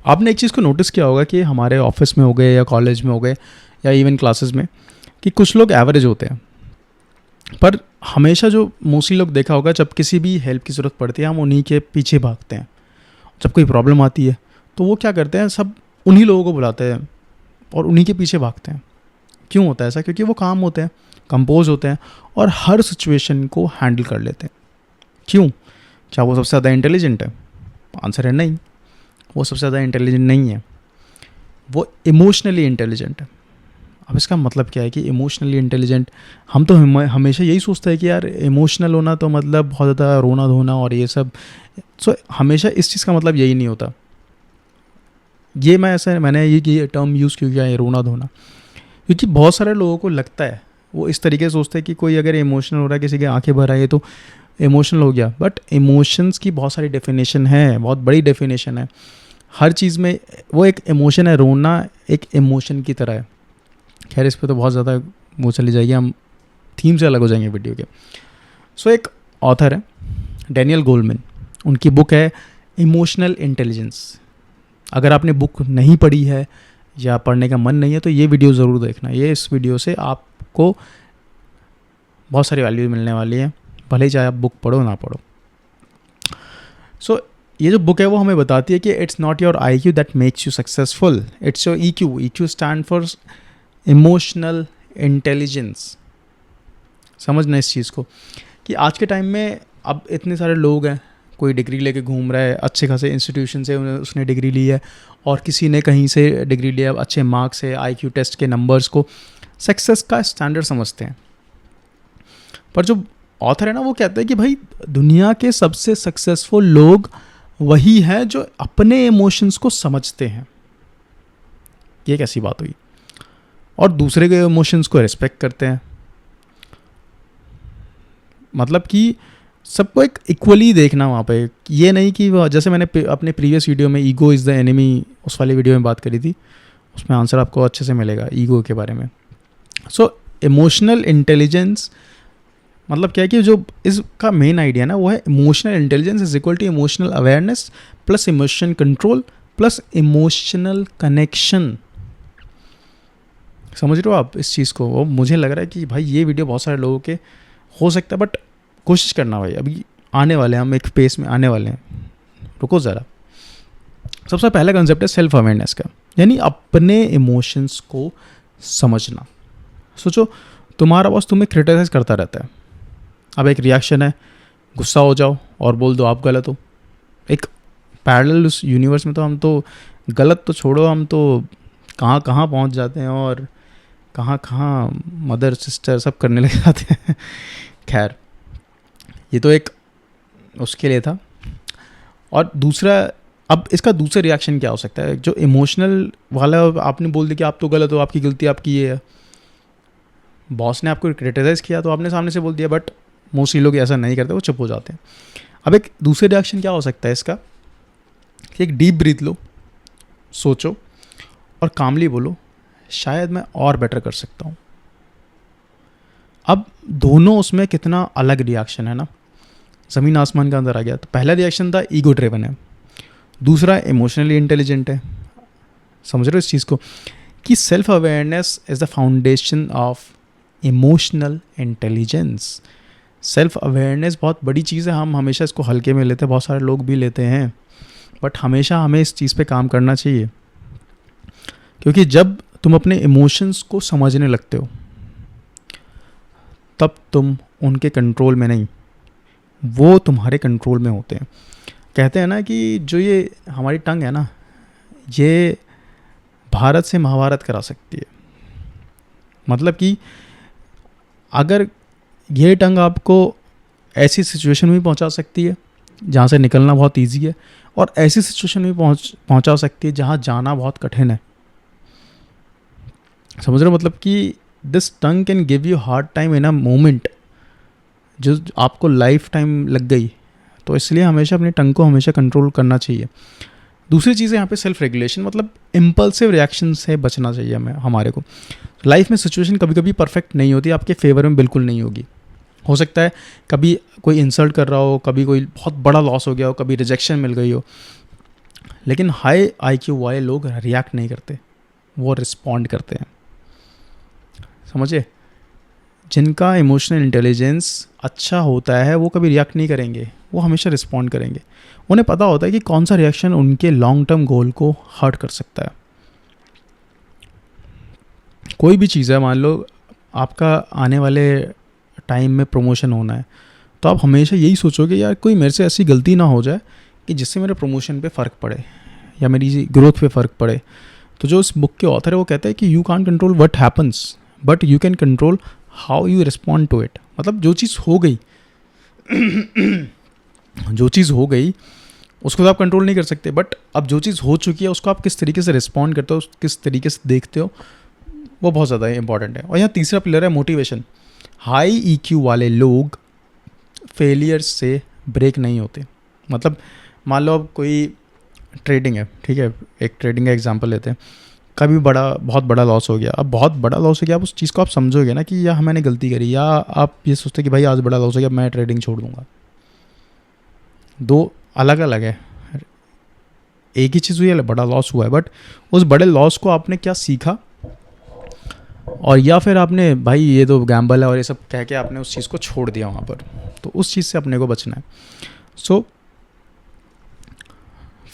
आपने एक चीज़ को नोटिस किया होगा कि हमारे ऑफिस में हो गए या कॉलेज में हो गए या इवन क्लासेस में, कि कुछ लोग एवरेज होते हैं, पर हमेशा जो मोस्टली लोग देखा होगा, जब किसी भी हेल्प की ज़रूरत पड़ती है हम उन्हीं के पीछे भागते हैं। जब कोई प्रॉब्लम आती है तो वो क्या करते हैं, सब उन्हीं लोगों को बुलाते हैं और उन्हीं के पीछे भागते हैं। क्यों होता है ऐसा? क्योंकि वो काम होते हैं, कंपोज होते हैं और हर सिचुएशन को हैंडल कर लेते हैं। क्यों? क्या वो सबसे ज़्यादा इंटेलिजेंट है? आंसर है नहीं, वो सबसे ज़्यादा इंटेलिजेंट नहीं है, वो इमोशनली इंटेलिजेंट है। अब इसका मतलब क्या है कि इमोशनली इंटेलिजेंट, हम तो हमेशा यही सोचते हैं कि यार इमोशनल होना तो मतलब बहुत ज़्यादा रोना धोना और ये सब। सो हमेशा इस चीज़ का मतलब यही नहीं होता। ये मैंने ये टर्म यूज़ क्यों किया है, रोना धोना, क्योंकि बहुत सारे लोगों को लगता है, वो इस तरीके से सोचते हैं कि कोई अगर इमोशनल हो रहा है, किसी की आंखें भर आई है तो इमोशनल हो गया। बट इमोशंस की बहुत सारी डेफिनेशन है, बहुत बड़ी डेफिनेशन है हर चीज़ में। वो एक इमोशन है, रोना एक इमोशन की तरह है। खैर इस पे तो बहुत ज़्यादा वो चली जाएगी, हम थीम से अलग हो जाएंगे वीडियो के। सो एक ऑथर है डैनियल गोलमैन, उनकी बुक है इमोशनल इंटेलिजेंस। अगर आपने बुक नहीं पढ़ी है या पढ़ने का मन नहीं है तो ये वीडियो ज़रूर देखना। ये इस वीडियो से आपको बहुत सारी वैल्यू मिलने वाली है, भले ही चाहे आप बुक पढ़ो ना पढ़ो। सो ये जो बुक है वो हमें बताती है कि it's not your IQ that makes you successful, it's your EQ। EQ stand for emotional intelligence. समझना इस चीज़ को कि आज के टाइम में अब इतने सारे लोग हैं, कोई डिग्री लेके घूम रहा है, अच्छे खासे इंस्टीट्यूशन से उसने डिग्री ली है, और किसी ने कहीं से डिग्री लिया, अच्छे मार्क्स है, IQ टेस्ट के नंबर्स को सक्सेस का स्टैंडर्ड समझते हैं। पर जो ऑथर है ना वो कहता है कि भाई दुनिया के सबसे सक्सेसफुल लोग वही हैं जो अपने इमोशंस को समझते हैं। ये कैसी बात हुई? और दूसरे के इमोशंस को रिस्पेक्ट करते हैं। मतलब कि सबको एक इक्वली देखना वहाँ पे, ये नहीं कि जैसे मैंने अपने प्रीवियस वीडियो में ईगो इज़ द एनिमी उस वाली वीडियो में बात करी थी, उसमें आंसर आपको अच्छे से मिलेगा ईगो के बारे में। सो इमोशनल इंटेलिजेंस मतलब क्या है कि जो इसका मेन आइडिया ना वो है emotional intelligence is equal to emotional awareness plus emotion control plus emotional connection. समझ रहे हो आप इस चीज़ को? वो मुझे लग रहा है कि भाई ये वीडियो बहुत सारे लोगों के हो सकता है, बट कोशिश करना भाई, अभी आने वाले हैं हम एक पेस में आने वाले हैं, रुको ज़रा। सबसे पहला कंसेप्ट है सेल्फ अवेयरनेस का, यानी अपने इमोशंस को समझना। सोचो तुम्हारा बॉस तुम्हें क्रिटिसाइज करता रहता है, अब एक रिएक्शन है, गुस्सा हो जाओ और बोल दो आप गलत हो। एक पैरेलल उस यूनिवर्स में तो हम तो गलत तो छोड़ो, हम तो कहाँ कहाँ पहुँच जाते हैं और कहाँ कहाँ मदर सिस्टर सब करने लग जाते हैं। खैर ये तो एक उसके लिए था। और दूसरा, अब इसका दूसरा रिएक्शन क्या हो सकता है? जो इमोशनल वाला, आपने बोल दिया कि आप तो गलत हो, आपकी गलती आपकी ये है, बॉस ने आपको क्रिटिसाइज़ किया तो आपने सामने से बोल दिया, बट मोस्टली लोग ऐसा नहीं करते, वो चुप हो जाते हैं। अब एक दूसरे रिएक्शन क्या हो सकता है इसका कि एक डीप ब्रीथ लो, सोचो और कामली बोलो शायद मैं और बेटर कर सकता हूँ। अब दोनों उसमें कितना अलग रिएक्शन है ना, ज़मीन आसमान का अंदर आ गया। तो पहला रिएक्शन था ईगो ड्रिवन है, दूसरा इमोशनली इंटेलिजेंट है। समझ रहे हो इस चीज़ को कि self awareness is the foundation of emotional intelligence. Self awareness बहुत बड़ी चीज़ है, हम हमेशा इसको हल्के में लेते हैं, बहुत सारे लोग भी लेते हैं, बट हमेशा हमें इस चीज़ पे काम करना चाहिए। क्योंकि जब तुम अपने इमोशंस को समझने लगते हो तब तुम उनके कंट्रोल में नहीं, वो तुम्हारे कंट्रोल में होते हैं। कहते हैं ना कि जो ये हमारी टंग है ना, ये भारत से महाभारत करा सकती है। मतलब कि अगर ये टंग आपको ऐसी सिचुएशन में पहुंचा सकती है जहाँ से निकलना बहुत इजी है, और ऐसी सिचुएशन में पहुंचा सकती है जहाँ जाना बहुत कठिन है। समझ रहे हो? मतलब कि this tongue can give you hard time in a moment, जो आपको लाइफ टाइम लग गई। तो इसलिए हमेशा अपनी टंग को हमेशा कंट्रोल करना चाहिए। दूसरी चीज़ है यहाँ पे सेल्फ रेगुलेशन, मतलब इम्पल्सिव रिएक्शन से बचना चाहिए हमें। हमारे को लाइफ में सिचुएशन कभी कभी परफेक्ट नहीं होती, आपके फेवर में बिल्कुल नहीं होगी। हो सकता है कभी कोई इंसल्ट कर रहा हो, कभी कोई बहुत बड़ा लॉस हो गया हो, कभी रिजेक्शन मिल गई हो, लेकिन हाई आईक्यू वाले लोग रिएक्ट नहीं करते, वो रिस्पॉन्ड करते हैं। समझे? जिनका इमोशनल इंटेलिजेंस अच्छा होता है वो कभी रिएक्ट नहीं करेंगे, वो हमेशा रिस्पॉन्ड करेंगे। उन्हें पता होता है कि कौन सा रिएक्शन उनके लॉन्ग टर्म गोल को हर्ट कर सकता है। कोई भी चीज़ है, मान लो आपका आने वाले टाइम में प्रमोशन होना है, तो आप हमेशा यही सोचोगे यार कोई मेरे से ऐसी गलती ना हो जाए कि जिससे मेरे प्रमोशन पे फ़र्क पड़े या मेरी ग्रोथ पे फ़र्क पड़े। तो जो इस बुक के ऑथर है वो कहते हैं कि you can't control what happens but you can control how you respond to it. मतलब जो चीज़ हो गई जो चीज़ हो गई उसको तो आप कंट्रोल नहीं कर सकते, बट अब जो चीज़ हो चुकी है उसको आप किस तरीके से रिस्पॉन्ड करते हो, किस तरीके से देखते हो, वो बहुत ज़्यादा इंपॉर्टेंट है। और यहाँ तीसरा पिलर है मोटिवेशन। हाई ईक्यू वाले लोग फेलियर से ब्रेक नहीं होते। मतलब मान लो अब कोई ट्रेडिंग है, ठीक है, एक ट्रेडिंग का एग्जांपल लेते हैं। कभी बहुत बड़ा लॉस हो गया, अब बहुत बड़ा लॉस हो गया, आप उस चीज़ को आप समझोगे ना कि या मैंने गलती करी, या आप ये सोचते कि भाई आज बड़ा लॉस हो गया मैं ट्रेडिंग छोड़ दूंगा। दो अलग अलग है। एक ही चीज़ हुई है, बड़ा लॉस हुआ है, बट उस बड़े लॉस को आपने क्या सीखा, और या फिर आपने भाई ये तो गैम्बल है और ये सब कह के आपने उस चीज़ को छोड़ दिया वहाँ पर। तो उस चीज़ से अपने को बचना है। सो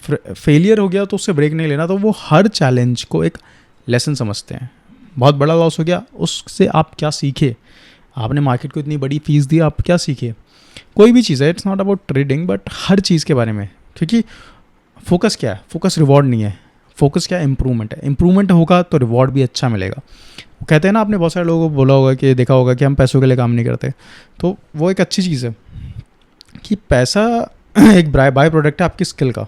फेलियर हो गया तो उससे ब्रेक नहीं लेना, तो वो हर चैलेंज को एक लेसन समझते हैं। बहुत बड़ा लॉस हो गया, उससे आप क्या सीखे, आपने मार्केट को इतनी बड़ी फीस दी, आप क्या सीखे। कोई भी चीज़ है, it's not about trading, but हर चीज़ के बारे में। क्योंकि फोकस क्या है, फोकस रिवॉर्ड नहीं है, फोकस क्या है, इंप्रूवमेंट है। इंप्रूवमेंट होगा तो रिवॉर्ड भी अच्छा मिलेगा। वो कहते हैं ना, आपने बहुत सारे लोगों को बोला होगा कि देखा होगा कि हम पैसों के लिए काम नहीं करते, तो वो एक अच्छी चीज़ है कि पैसा एक बाय प्रोडक्ट है आपकी स्किल का।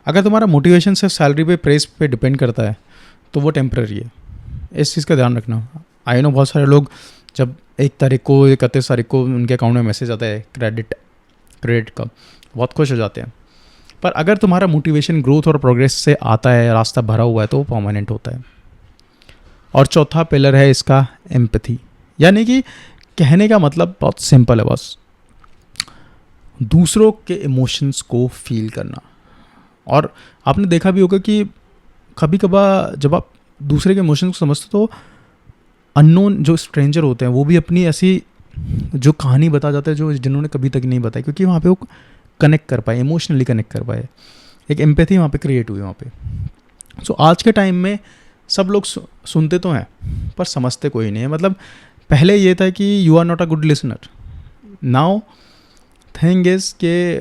अगर तुम्हारा मोटिवेशन सिर्फ सैलरी पे, प्रेस पे डिपेंड करता है तो वो टेम्प्रेरी है। इस चीज़ का ध्यान रखना। आई नो बहुत सारे लोग जब 1 तारीख को 31 तारीख को उनके अकाउंट में मैसेज आता है क्रेडिट का, बहुत खुश हो जाते हैं। पर अगर तुम्हारा मोटिवेशन ग्रोथ और प्रोग्रेस से आता है, रास्ता भरा हुआ है, तो वो परमानेंट होता है। और चौथा पिलर है इसका एम्पैथी। यानी कि कहने का मतलब बहुत सिंपल है, बस दूसरों के इमोशंस को फील करना। और आपने देखा भी होगा कि कभी कभार जब आप दूसरे के इमोशंस को समझते तो अननोन जो स्ट्रेंजर होते हैं वो भी अपनी ऐसी जो कहानी बता जाते हैं जो जिन्होंने कभी तक नहीं बताई, क्योंकि वहाँ पे वो कनेक्ट कर पाए, इमोशनली कनेक्ट कर पाए, एक एम्पैथी वहाँ पे क्रिएट हुई वहाँ पे। सो आज के टाइम में सब लोग सुनते तो हैं पर समझते कोई नहीं है। मतलब पहले ये था कि you are not a good listener, now thing is के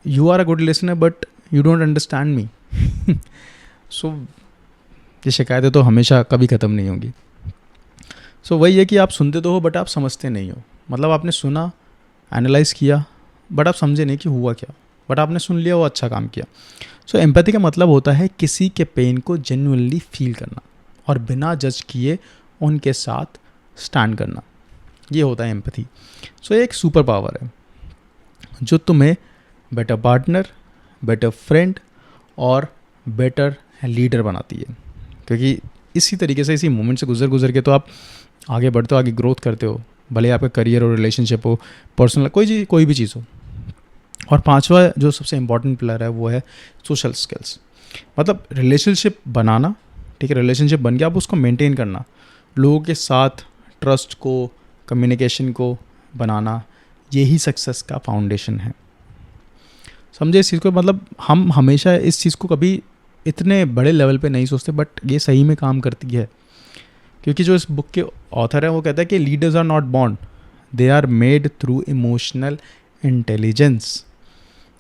you are a good listener but you don't understand me. So ये शिकायतें तो हमेशा कभी ख़त्म नहीं होंगी। सो वही है कि आप सुनते तो हो बट आप समझते नहीं हो। मतलब आपने सुना, एनालाइज किया, बट आप समझे नहीं कि हुआ क्या, बट आपने सुन लिया, वो अच्छा काम किया। सो एम्पैथी का मतलब होता है किसी के पेन को जेन्युइनली फील करना और बिना जज किए उनके साथ स्टैंड करना, ये होता है एम्पैथी। सो एक सुपर पावर है जो तुम्हें बेटर पार्टनर, बेटर फ्रेंड और बेटर लीडर बनाती है। क्योंकि इसी तरीके से, इसी मोमेंट से गुजर के तो आप आगे बढ़ते हो, आगे ग्रोथ करते हो, भले आपका करियर हो, रिलेशनशिप हो, पर्सनल कोई भी चीज़ हो। और पांचवा जो सबसे इम्पॉर्टेंट पिलर है वो है सोशल स्किल्स। मतलब रिलेशनशिप बनाना, ठीक है, रिलेशनशिप बन गया, आप उसको मेंटेन करना, लोगों के साथ ट्रस्ट को, कम्युनिकेशन को बनाना, यही सक्सेस का फाउंडेशन है। समझे इस चीज़ को? मतलब हम हमेशा इस चीज़ को कभी इतने बड़े लेवल पे नहीं सोचते, बट ये सही में काम करती है। क्योंकि जो इस बुक के ऑथर है वो कहता है कि leaders are not born, they are made through emotional intelligence.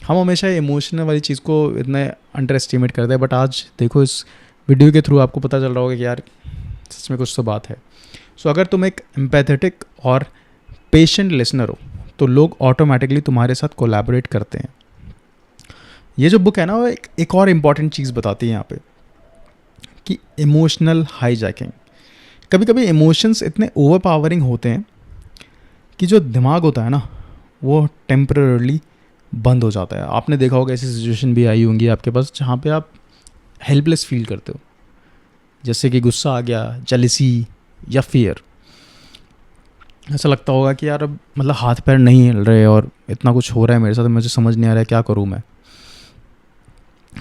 हम हमेशा इमोशनल वाली चीज़ को इतना अंडर एस्टिमेट करते हैं, बट आज देखो इस वीडियो के थ्रू आपको पता चल रहा होगा कि यार सच में कुछ तो बात है। सो अगर तुम एक एम्पैथेटिक और पेशेंट लिसनर हो तो लोग ऑटोमेटिकली तुम्हारे साथ कोलैबोरेट करते हैं। ये जो बुक है ना वो एक और इम्पॉर्टेंट चीज़ बताती है यहाँ पे कि इमोशनल हाईजैकिंग। कभी कभी इमोशंस इतने ओवर पावरिंग होते हैं कि जो दिमाग होता है ना वो टेम्पररली बंद हो जाता है। आपने देखा होगा ऐसी सिचुएशन भी आई होंगी आपके पास जहाँ पे आप हेल्पलेस फील करते हो, जैसे कि गुस्सा आ गया, जेलसी या फियर। ऐसा लगता होगा कि यार अब मतलब हाथ पैर नहीं हिल रहे और इतना कुछ हो रहा है मेरे साथ, मुझे समझ नहीं आ रहा है क्या करूँ मैं।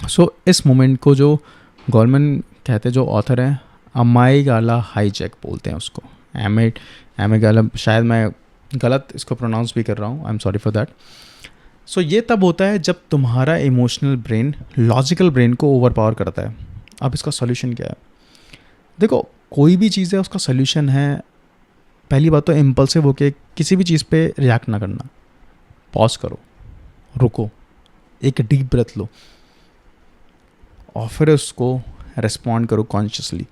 सो इस मोमेंट को जो गवर्नमेंट कहते हैं, जो ऑथर हैं, अमाइगाला हाईजैक बोलते हैं उसको। अमाइगाला, शायद मैं गलत इसको प्रोनाउंस भी कर रहा हूँ, I am sorry for that. So ये तब होता है जब तुम्हारा इमोशनल ब्रेन लॉजिकल ब्रेन को ओवर पावर करता है। अब इसका सोल्यूशन क्या है? देखो, कोई भी चीज़ है उसका सोल्यूशन है, पहली बात तो इम्पल्सिव होके किसी भी चीज़ पे रिएक्ट ना करना। पॉज करो, रुको, एक डीप ब्रेथ लो और फिर उसको रिस्पॉन्ड करो कॉन्शियसली।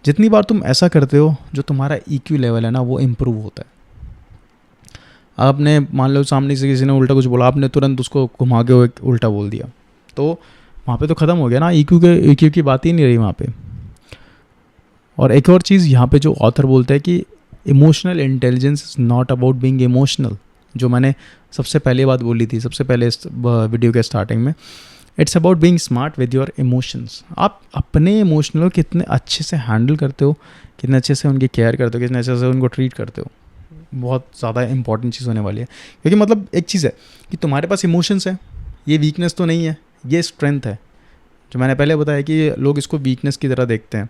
जितनी बार तुम ऐसा करते हो, जो तुम्हारा EQ लेवल है ना, वो इम्प्रूव होता है। आपने मान लो सामने से किसी ने उल्टा कुछ बोला, आपने तुरंत उसको घुमा के एक उल्टा बोल दिया, तो वहाँ पे तो ख़त्म हो गया ना, EQ की बात ही नहीं रही वहाँ पे। और एक और चीज़ यहाँ पे जो ऑथर बोलता है कि emotional intelligence is not about being emotional, जो मैंने सबसे पहले बात बोली थी, सबसे पहले इस वीडियो के स्टार्टिंग में, it's about being smart with your emotions. आप अपने इमोशनल को कितने अच्छे से हैंडल करते हो, कितने अच्छे से उनकी केयर करते हो, कितने अच्छे से उनको ट्रीट करते हो, बहुत ज़्यादा इंपॉर्टेंट चीज़ होने वाली है। क्योंकि मतलब एक चीज़ है कि तुम्हारे पास इमोशंस है, ये वीकनेस तो नहीं है, ये स्ट्रेंथ है। जो मैंने पहले बताया कि लोग इसको वीकनेस की तरह देखते हैं।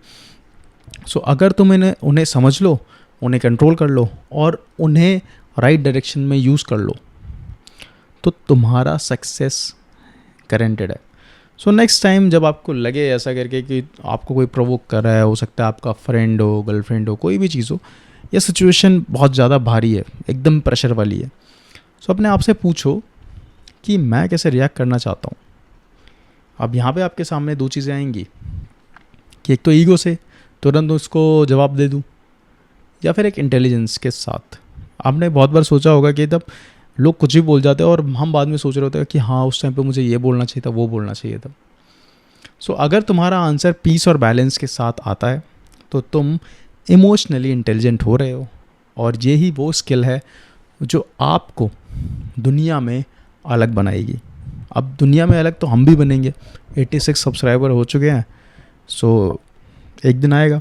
सो अगर तुम उन्हें समझ लो, उन्हें कंट्रोल कर लो और उन्हें राइट डायरेक्शन में यूज़ कर लो, तो तुम्हारा सक्सेस गारंटेड है। सो नेक्स्ट टाइम जब आपको लगे ऐसा करके कि आपको कोई प्रोवोक कर रहा है, हो सकता है आपका फ्रेंड हो, गर्लफ्रेंड हो, कोई भी चीज़ हो, यह सिचुएशन बहुत ज़्यादा भारी है, एकदम प्रेशर वाली है, सो अपने आप से पूछो कि मैं कैसे रिएक्ट करना चाहता हूँ। अब यहाँ पे आपके सामने दो चीज़ें आएंगी कि एक तो ईगो से तुरंत उसको जवाब दे दूँ, या फिर एक इंटेलिजेंस के साथ। आपने बहुत बार सोचा होगा कि तब लोग कुछ भी बोल जाते हैं और हम बाद में सोच रहे होते हैं कि हाँ, उस टाइम पे मुझे ये बोलना चाहिए था, वो बोलना चाहिए था। सो अगर तुम्हारा आंसर पीस और बैलेंस के साथ आता है तो तुम इमोशनली इंटेलिजेंट हो रहे हो, और यही वो स्किल है जो आपको दुनिया में अलग बनाएगी। अब दुनिया में अलग तो हम भी बनेंगे, 86 सब्सक्राइबर हो चुके हैं। सो एक दिन आएगा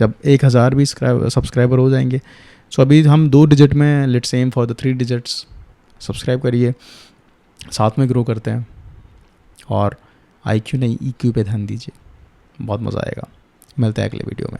जब 1000 भी सब्सक्राइबर हो जाएंगे। सो अभी हम 2 डिजिट में, let's aim for the 3 digits. Subscribe करिए, साथ में ग्रो करते हैं, और IQ नहीं EQ पे ध्यान दीजिए, बहुत मज़ा आएगा। मिलते हैं अगले वीडियो में।